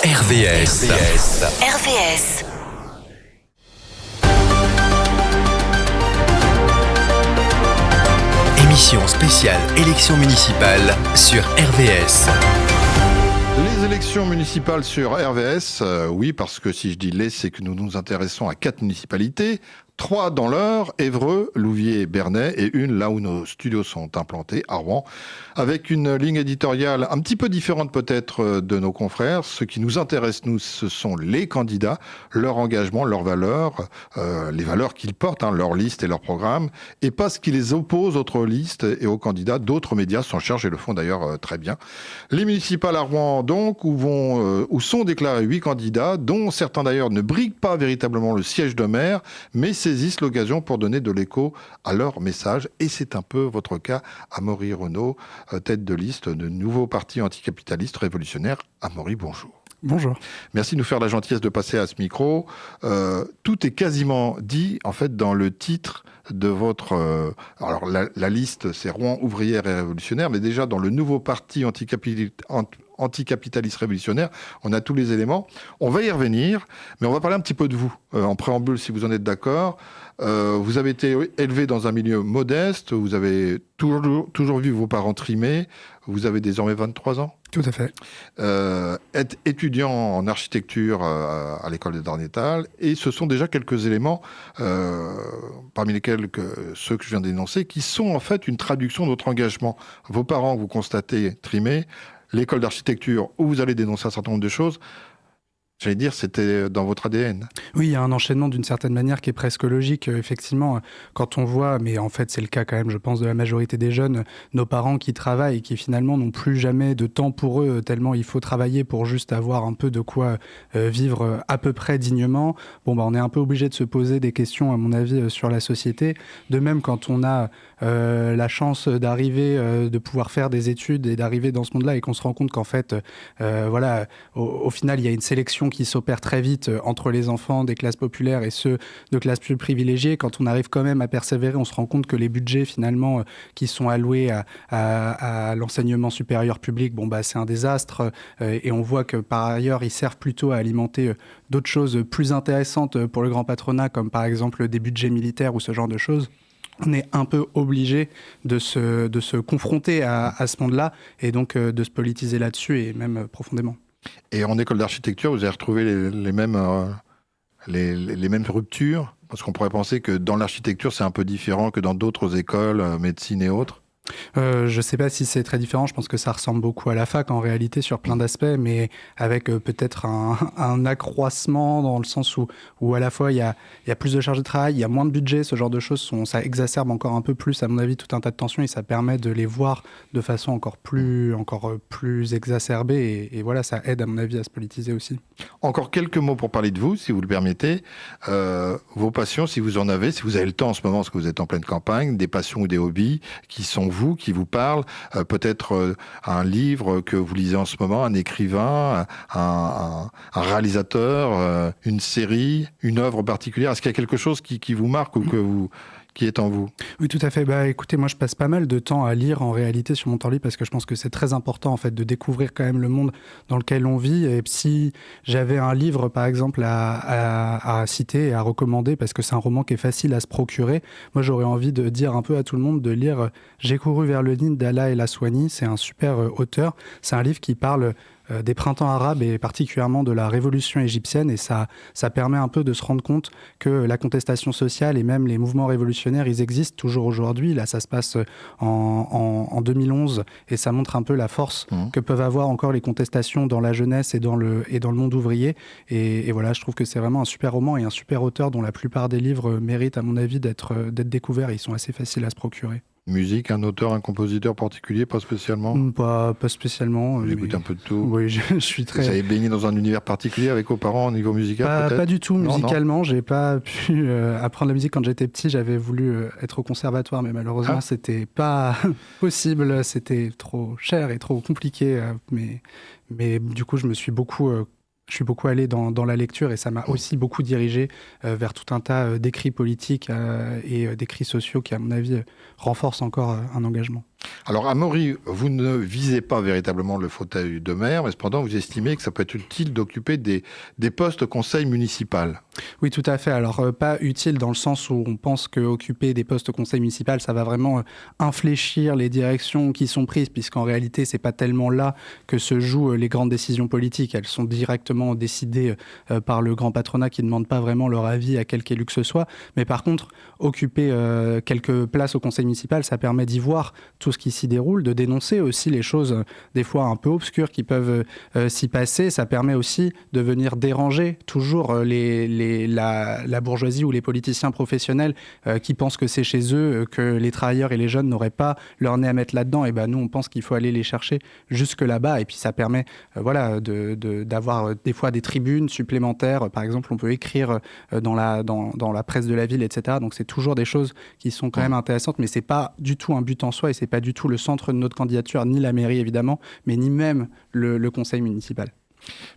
RVS. Émission spéciale élections municipales sur RVS. Les élections municipales sur RVS, oui, parce que si je dis les, c'est que nous nous intéressons à 4 municipalités. 3 dans l'Eure, Évreux, Louviers, Bernay, et une là où nos studios sont implantés, à Rouen, avec une ligne éditoriale un petit peu différente peut-être de nos confrères. Ce qui nous intéresse, nous, ce sont les candidats, leur engagement, leurs valeurs, les valeurs qu'ils portent, leur liste et leur programme, et pas ce qui les oppose aux listes et aux candidats. D'autres médias s'en chargent et le font d'ailleurs très bien. Les municipales à Rouen, donc, où sont déclarés 8 candidats, dont certains d'ailleurs ne briguent pas véritablement le siège de maire, mais saisissent l'occasion pour donner de l'écho à leur message. Et c'est un peu votre cas, Amaury Renaud, tête de liste de nouveau parti anticapitaliste révolutionnaire. Amaury, bonjour. Bonjour. Merci de nous faire la gentillesse de passer à ce micro. Tout est quasiment dit, en fait, dans le titre de votre... alors, la liste, c'est Rouen ouvrière et révolutionnaire, mais déjà, dans le nouveau parti anticapitaliste révolutionnaire, on a tous les éléments. On va y revenir, mais on va parler un petit peu de vous, en préambule, si vous en êtes d'accord. Vous avez été élevé dans un milieu modeste, vous avez toujours vu vos parents trimer, vous avez désormais 23 ans. Tout à fait. Être étudiant en architecture à l'école de Darnétal, et ce sont déjà quelques éléments, parmi lesquels ceux que je viens d'énoncer, qui sont en fait une traduction de votre engagement. Vos parents, vous constatez, trimer, l'école d'architecture où vous allez dénoncer un certain nombre de choses. J'allais dire, c'était dans votre ADN. Oui, il y a un enchaînement d'une certaine manière qui est presque logique. Effectivement, quand on voit, mais en fait c'est le cas quand même, je pense, de la majorité des jeunes, nos parents qui travaillent et qui finalement n'ont plus jamais de temps pour eux, tellement il faut travailler pour juste avoir un peu de quoi vivre à peu près dignement. On est un peu obligé de se poser des questions, à mon avis, sur la société. De même, quand on a la chance d'arriver, de pouvoir faire des études et d'arriver dans ce monde-là et qu'on se rend compte qu'en fait, au final, il y a une sélection qui s'opère très vite entre les enfants des classes populaires et ceux de classes plus privilégiées. Quand on arrive quand même à persévérer, on se rend compte que les budgets finalement qui sont alloués à l'enseignement supérieur public, c'est un désastre et on voit que par ailleurs ils servent plutôt à alimenter d'autres choses plus intéressantes pour le grand patronat, comme par exemple des budgets militaires ou ce genre de choses. On est un peu obligé de se confronter à ce monde-là et donc de se politiser là-dessus et même profondément. Et en école d'architecture, vous avez retrouvé les mêmes ruptures? Parce qu'on pourrait penser que dans l'architecture, c'est un peu différent que dans d'autres écoles, médecine et autres. Je ne sais pas si c'est très différent, je pense que ça ressemble beaucoup à la fac en réalité sur plein d'aspects, mais avec peut-être un accroissement dans le sens où à la fois il y a plus de charge de travail, il y a moins de budget, ce genre de choses, ça exacerbe encore un peu plus à mon avis tout un tas de tensions et ça permet de les voir de façon encore plus exacerbée et voilà, ça aide à mon avis à se politiser aussi. Encore quelques mots pour parler de vous, si vous le permettez. Vos passions, si vous en avez, si vous avez le temps en ce moment, parce que vous êtes en pleine campagne, des passions ou des hobbies qui sont vous, qui vous parlent, peut-être un livre que vous lisez en ce moment, un écrivain, un réalisateur, une série, une œuvre particulière. Est-ce qu'il y a quelque chose qui vous marque ou qui est en vous? Oui, tout à fait. Écoutez, moi, je passe pas mal de temps à lire en réalité sur mon temps libre parce que je pense que c'est très important en fait de découvrir quand même le monde dans lequel on vit. Et si j'avais un livre, par exemple, à citer et à recommander, parce que c'est un roman qui est facile à se procurer, moi, j'aurais envie de dire un peu à tout le monde de lire J'ai couru vers le Nil d'Alaa El Aswany. C'est un super auteur. C'est un livre qui parle des printemps arabes et particulièrement de la révolution égyptienne et ça permet un peu de se rendre compte que la contestation sociale et même les mouvements révolutionnaires, ils existent toujours aujourd'hui. Là, ça se passe en 2011 et ça montre un peu la force que peuvent avoir encore les contestations dans la jeunesse et dans le monde ouvrier. Et voilà, je trouve que c'est vraiment un super roman et un super auteur dont la plupart des livres méritent, à mon avis, d'être découverts et ils sont assez faciles à se procurer. Musique, un auteur, un compositeur particulier, pas spécialement? Pas spécialement. Vous écoutez un peu de tout? Oui, je suis très... Vous avez baigné dans un univers particulier avec vos parents au niveau musical, peut-être? Pas du tout, musicalement. Non. J'ai pas pu apprendre la musique quand j'étais petit. J'avais voulu être au conservatoire, mais malheureusement, c'était pas possible. C'était trop cher et trop compliqué. Mais du coup, je suis beaucoup allé dans la lecture et ça m'a aussi beaucoup dirigé vers tout un tas d'écrits politiques et d'écrits sociaux qui, à mon avis, renforcent encore un engagement. Alors, Amaury, vous ne visez pas véritablement le fauteuil de maire, mais cependant, vous estimez que ça peut être utile d'occuper des postes au conseil municipal. Oui, tout à fait. Alors, pas utile dans le sens où on pense qu'occuper des postes au conseil municipal, ça va vraiment infléchir les directions qui sont prises, puisqu'en réalité, c'est pas tellement là que se jouent les grandes décisions politiques. Elles sont directement décidées par le grand patronat qui ne demande pas vraiment leur avis à quelque élu que ce soit. Mais par contre, occuper quelques places au conseil municipal, ça permet d'y voir tout ce qui s'y déroule, de dénoncer aussi les choses des fois un peu obscures qui peuvent s'y passer. Ça permet aussi de venir déranger toujours la bourgeoisie ou les politiciens professionnels qui pensent que c'est chez eux, que les travailleurs et les jeunes n'auraient pas leur nez à mettre là-dedans. Et ben nous, on pense qu'il faut aller les chercher jusque là-bas. Et puis ça permet d'avoir des fois des tribunes supplémentaires. Par exemple, on peut écrire dans la presse de la ville, etc. Donc c'est toujours des choses qui sont quand même intéressantes, mais c'est pas du tout un but en soi et c'est pas du tout le centre de notre candidature, ni la mairie évidemment, mais ni même le conseil municipal.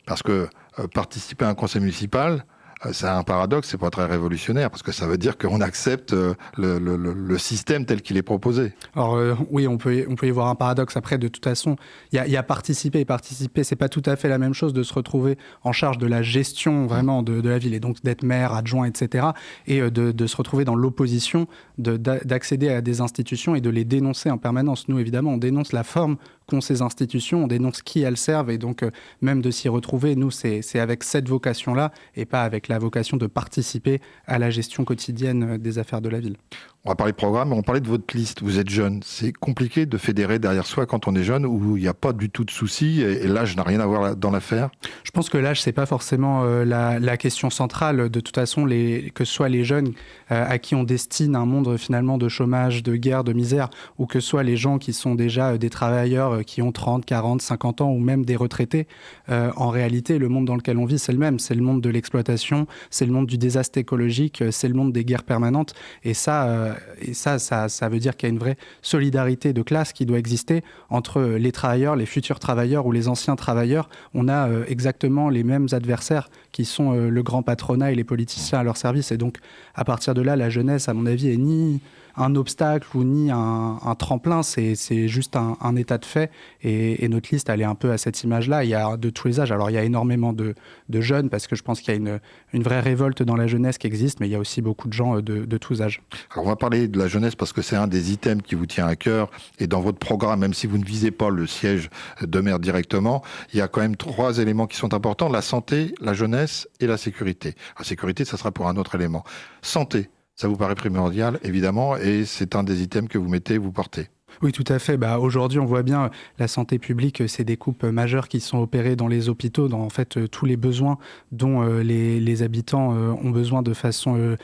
Parce que participer à un conseil municipal, c'est un paradoxe, c'est pas très révolutionnaire, parce que ça veut dire qu'on accepte le système tel qu'il est proposé. Alors oui, on peut y voir un paradoxe. Après, de toute façon, il y a participer et participer, c'est pas tout à fait la même chose de se retrouver en charge de la gestion vraiment de la ville, et donc d'être maire, adjoint, etc., et de se retrouver dans l'opposition, d'accéder à des institutions et de les dénoncer en permanence. Nous, évidemment, on dénonce la forme qu'ont ces institutions, on dénonce qui elles servent, et donc même de s'y retrouver, nous, c'est avec cette vocation-là, et pas avec la vocation de participer à la gestion quotidienne des affaires de la ville. On va parler de programme, mais on parlait de votre liste. Vous êtes jeune. C'est compliqué de fédérer derrière soi quand on est jeune, où il n'y a pas du tout de soucis, et l'âge n'a rien à voir dans l'affaire. Je pense que l'âge, c'est pas forcément la question centrale. De toute façon, que ce soit les jeunes à qui on destine un monde finalement de chômage, de guerre, de misère, ou que ce soit les gens qui sont déjà des travailleurs qui ont 30, 40, 50 ans, ou même des retraités, en réalité, le monde dans lequel on vit, c'est le même. C'est le monde de l'exploitation, c'est le monde du désastre écologique, c'est le monde des guerres permanentes. Et ça veut dire qu'il y a une vraie solidarité de classe qui doit exister entre les travailleurs, les futurs travailleurs ou les anciens travailleurs. On a exactement les mêmes adversaires qui sont le grand patronat et les politiciens à leur service. Et donc, à partir de là, la jeunesse, à mon avis, est ni un obstacle ou ni un tremplin, c'est juste un état de fait. Et notre liste, elle est un peu à cette image-là. Il y a de tous les âges. Alors, il y a énormément de jeunes, parce que je pense qu'il y a une vraie révolte dans la jeunesse qui existe, mais il y a aussi beaucoup de gens de tous âges. Alors, on va parler de la jeunesse parce que c'est un des items qui vous tient à cœur. Et dans votre programme, même si vous ne visez pas le siège de maire directement, il y a quand même 3 éléments qui sont importants: la santé, la jeunesse et la sécurité. La sécurité, ça sera pour un autre élément. Santé. Ça vous paraît primordial, évidemment, et c'est un des items que vous portez. Oui, tout à fait. Aujourd'hui, on voit bien la santé publique, c'est des coupes majeures qui sont opérées dans les hôpitaux, dans en fait tous les besoins dont les habitants ont besoin de façon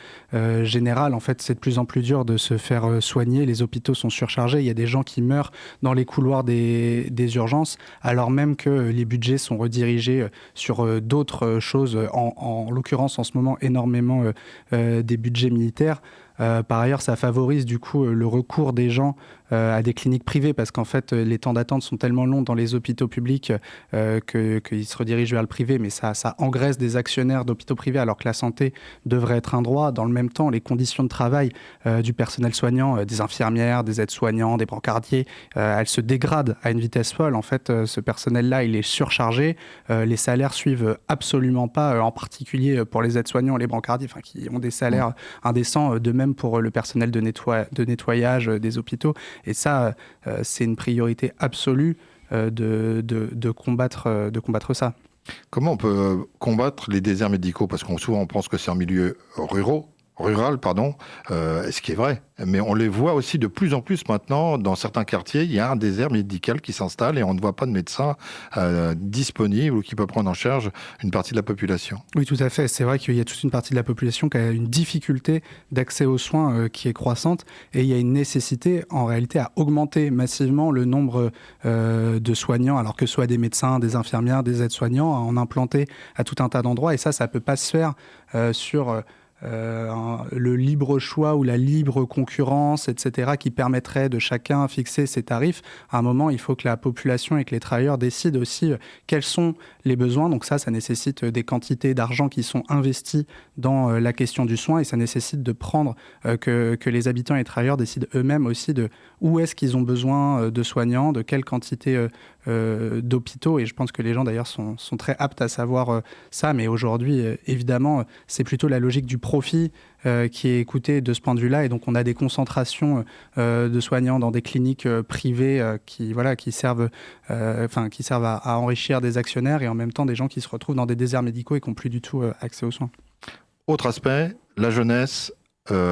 générale. En fait, c'est de plus en plus dur de se faire soigner. Les hôpitaux sont surchargés. Il y a des gens qui meurent dans les couloirs des urgences, alors même que les budgets sont redirigés sur d'autres choses. En l'occurrence, en ce moment, énormément des budgets militaires. Par ailleurs, ça favorise du coup le recours des gens à des cliniques privées, parce qu'en fait, les temps d'attente sont tellement longs dans les hôpitaux publics qu'ils se redirigent vers le privé, mais ça engraisse des actionnaires d'hôpitaux privés, alors que la santé devrait être un droit. Dans le même temps, les conditions de travail du personnel soignant, des infirmières, des aides-soignants, des brancardiers, elles se dégradent à une vitesse folle. En fait, ce personnel-là, il est surchargé. Les salaires suivent absolument pas, en particulier pour les aides-soignants et les brancardiers, qui ont des salaires indécents, de même pour le personnel de nettoyage des hôpitaux. Et ça, c'est une priorité absolue de combattre ça. Comment on peut combattre les déserts médicaux? Parce qu'on souvent on pense que c'est en milieu rural, ce qui est vrai. Mais on les voit aussi de plus en plus maintenant dans certains quartiers. Il y a un désert médical qui s'installe et on ne voit pas de médecin disponible ou qui peut prendre en charge une partie de la population. Oui, tout à fait. C'est vrai qu'il y a toute une partie de la population qui a une difficulté d'accès aux soins qui est croissante, et il y a une nécessité en réalité à augmenter massivement le nombre de soignants, alors que ce soit des médecins, des infirmières, des aides-soignants, à en implanter à tout un tas d'endroits. Et ça peut pas se faire sur le libre choix ou la libre concurrence, etc., qui permettrait de chacun fixer ses tarifs. À un moment, il faut que la population et que les travailleurs décident aussi quels sont les besoins. Donc ça nécessite des quantités d'argent qui sont investies dans la question du soin, et ça nécessite de prendre que les habitants et les travailleurs décident eux-mêmes aussi de où est-ce qu'ils ont besoin de soignants, de quelle quantité d'hôpitaux. Et je pense que les gens d'ailleurs sont très aptes à savoir ça. Mais aujourd'hui, évidemment, c'est plutôt la logique du profit qui est écoutée de ce point de vue-là. Et donc on a des concentrations de soignants dans des cliniques privées qui servent à enrichir des actionnaires, et en même temps des gens qui se retrouvent dans des déserts médicaux et qui n'ont plus du tout accès aux soins. Autre aspect, la jeunesse,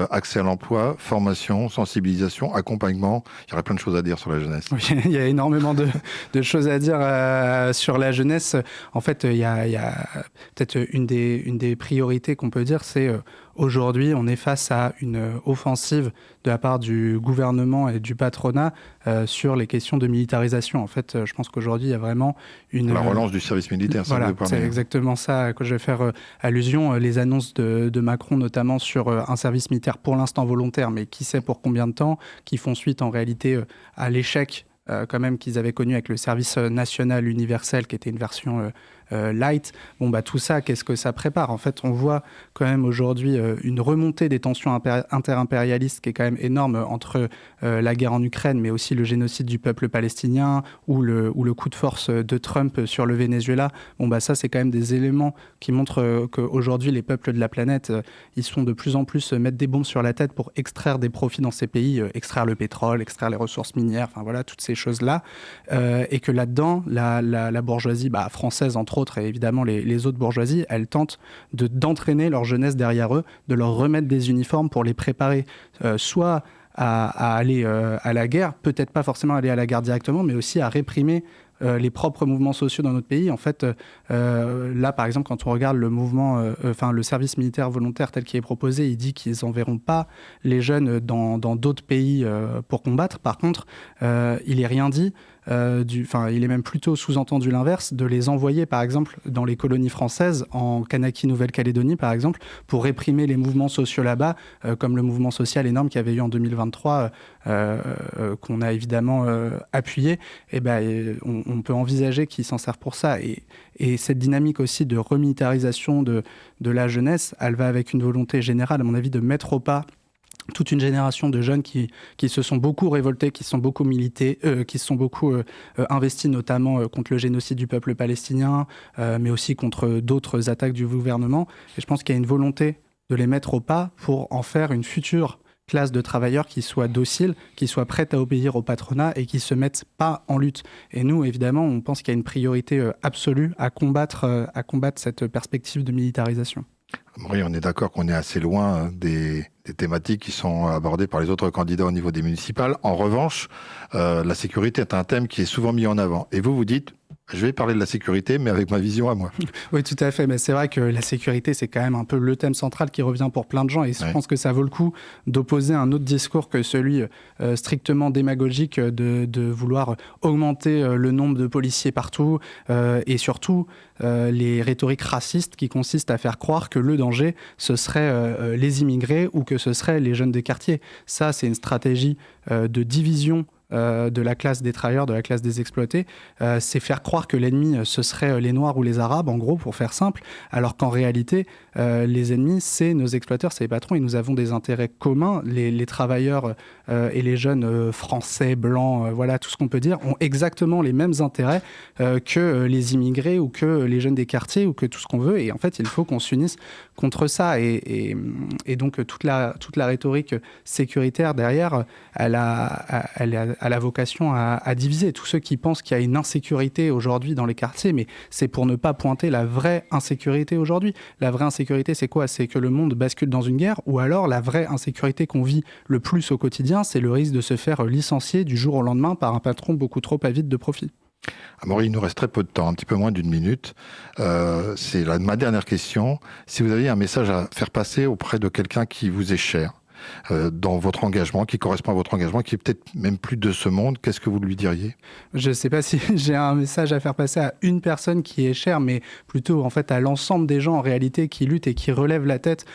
accès à l'emploi, formation, sensibilisation, accompagnement. Il y aurait plein de choses à dire sur la jeunesse. Oui, il y a énormément de choses à dire sur la jeunesse. En fait, il y a peut-être une des priorités qu'on peut dire, c'est aujourd'hui, on est face à une offensive de la part du gouvernement et du patronat sur les questions de militarisation. En fait, je pense qu'aujourd'hui, il y a vraiment la relance du service militaire. Voilà, c'est exactement ça à quoi je vais faire allusion. Les annonces de Macron, notamment sur un service militaire pour l'instant volontaire, mais qui sait pour combien de temps, qui font suite en réalité à l'échec quand même qu'ils avaient connu avec le service national universel, qui était une version light. Tout ça, qu'est-ce que ça prépare ? En fait, on voit quand même aujourd'hui une remontée des tensions inter-impérialistes qui est quand même énorme entre la guerre en Ukraine, mais aussi le génocide du peuple palestinien ou le coup de force de Trump sur le Venezuela. Ça, c'est quand même des éléments qui montrent qu'aujourd'hui, les peuples de la planète, ils sont de plus en plus mettre des bombes sur la tête pour extraire des profits dans ces pays, extraire le pétrole, extraire les ressources minières, toutes ces choses-là. Et que là-dedans, la bourgeoisie française, entre autres, et évidemment les autres bourgeoisies, elles tentent d'entraîner leur jeunesse derrière eux, de leur remettre des uniformes pour les préparer soit à aller à la guerre, peut-être pas forcément aller à la guerre directement, mais aussi à réprimer les propres mouvements sociaux dans notre pays. En fait, là, par exemple, quand on regarde le mouvement, le service militaire volontaire tel qu'il est proposé, il dit qu'ils n'enverront pas les jeunes dans d'autres pays pour combattre. Par contre, il n'est rien dit. Il est même plutôt sous-entendu l'inverse, de les envoyer par exemple dans les colonies françaises, en Kanaki, Nouvelle-Calédonie par exemple, pour réprimer les mouvements sociaux là-bas, comme le mouvement social énorme qu'il y avait eu en 2023, qu'on a évidemment appuyé. On peut envisager qu'ils s'en servent pour ça. Et cette dynamique aussi de remilitarisation de la jeunesse, elle va avec une volonté générale, à mon avis, de mettre au pas toute une génération de jeunes qui se sont beaucoup révoltés, qui se sont beaucoup milités, qui se sont beaucoup investis notamment contre le génocide du peuple palestinien, mais aussi contre d'autres attaques du gouvernement. Et je pense qu'il y a une volonté de les mettre au pas pour en faire une future classe de travailleurs qui soit docile, qui soit prête à obéir au patronat et qui ne se mettent pas en lutte. Et nous, évidemment, on pense qu'il y a une priorité absolue à combattre cette perspective de militarisation. Oui, on est d'accord qu'on est assez loin des thématiques qui sont abordées par les autres candidats au niveau des municipales. En revanche, la sécurité est un thème qui est souvent mis en avant. Et vous dites, je vais parler de la sécurité, mais avec ma vision à moi. Oui, tout à fait. Mais c'est vrai que la sécurité, c'est quand même un peu le thème central qui revient pour plein de gens. Et je pense que ça vaut le coup d'opposer un autre discours que celui strictement démagogique de vouloir augmenter le nombre de policiers partout. Et surtout, les rhétoriques racistes qui consistent à faire croire que le danger, ce serait les immigrés ou que ce serait les jeunes des quartiers. Ça, c'est une stratégie de division de la classe des travailleurs, de la classe des exploités, c'est faire croire que l'ennemi, ce serait les Noirs ou les Arabes, en gros, pour faire simple, alors qu'en réalité, les ennemis, c'est nos exploiteurs, c'est les patrons, et nous avons des intérêts communs. Les travailleurs et les jeunes français, blancs, tout ce qu'on peut dire, ont exactement les mêmes intérêts que les immigrés ou que les jeunes des quartiers ou que tout ce qu'on veut. Et en fait, il faut qu'on s'unisse contre ça. Et donc, toute la rhétorique sécuritaire derrière, elle a la vocation à diviser. Tous ceux qui pensent qu'il y a une insécurité aujourd'hui dans les quartiers, mais c'est pour ne pas pointer la vraie insécurité aujourd'hui. La vraie insécurité, c'est quoi ? C'est que le monde bascule dans une guerre, ou alors la vraie insécurité qu'on vit le plus au quotidien, c'est le risque de se faire licencier du jour au lendemain par un patron beaucoup trop avide de profit. Amaury, il nous reste très peu de temps, un petit peu moins d'une minute. C'est ma dernière question. Si vous aviez un message à faire passer auprès de quelqu'un qui vous est cher, dans votre engagement, qui correspond à votre engagement, qui est peut-être même plus de ce monde. Qu'est-ce que vous lui diriez ? Je ne sais pas si j'ai un message à faire passer à une personne qui est chère, mais plutôt en fait à l'ensemble des gens en réalité qui luttent et qui relèvent la tête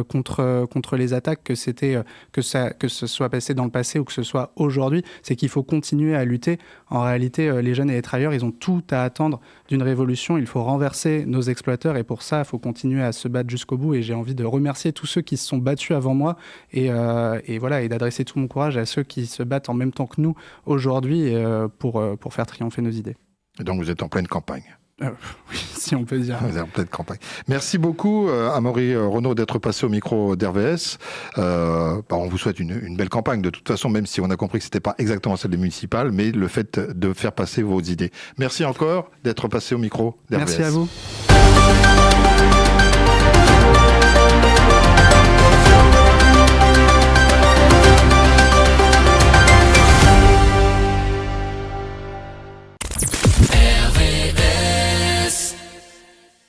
contre les attaques, que ce soit passé dans le passé ou que ce soit aujourd'hui. C'est qu'il faut continuer à lutter. En réalité, les jeunes et les travailleurs, ils ont tout à attendre d'une révolution. Il faut renverser nos exploiteurs et pour ça, il faut continuer à se battre jusqu'au bout. Et j'ai envie de remercier tous ceux qui se sont battus avant moi et d'adresser tout mon courage à ceux qui se battent en même temps que nous aujourd'hui pour faire triompher nos idées. Et donc vous êtes en pleine campagne. Oui, si on peut dire. Vous êtes en pleine campagne. Merci beaucoup, Amaury Renaud, d'être passé au micro d'RVS. On vous souhaite une belle campagne, de toute façon, même si on a compris que ce n'était pas exactement celle des municipales, mais le fait de faire passer vos idées. Merci encore d'être passé au micro d'RVS. Merci à vous.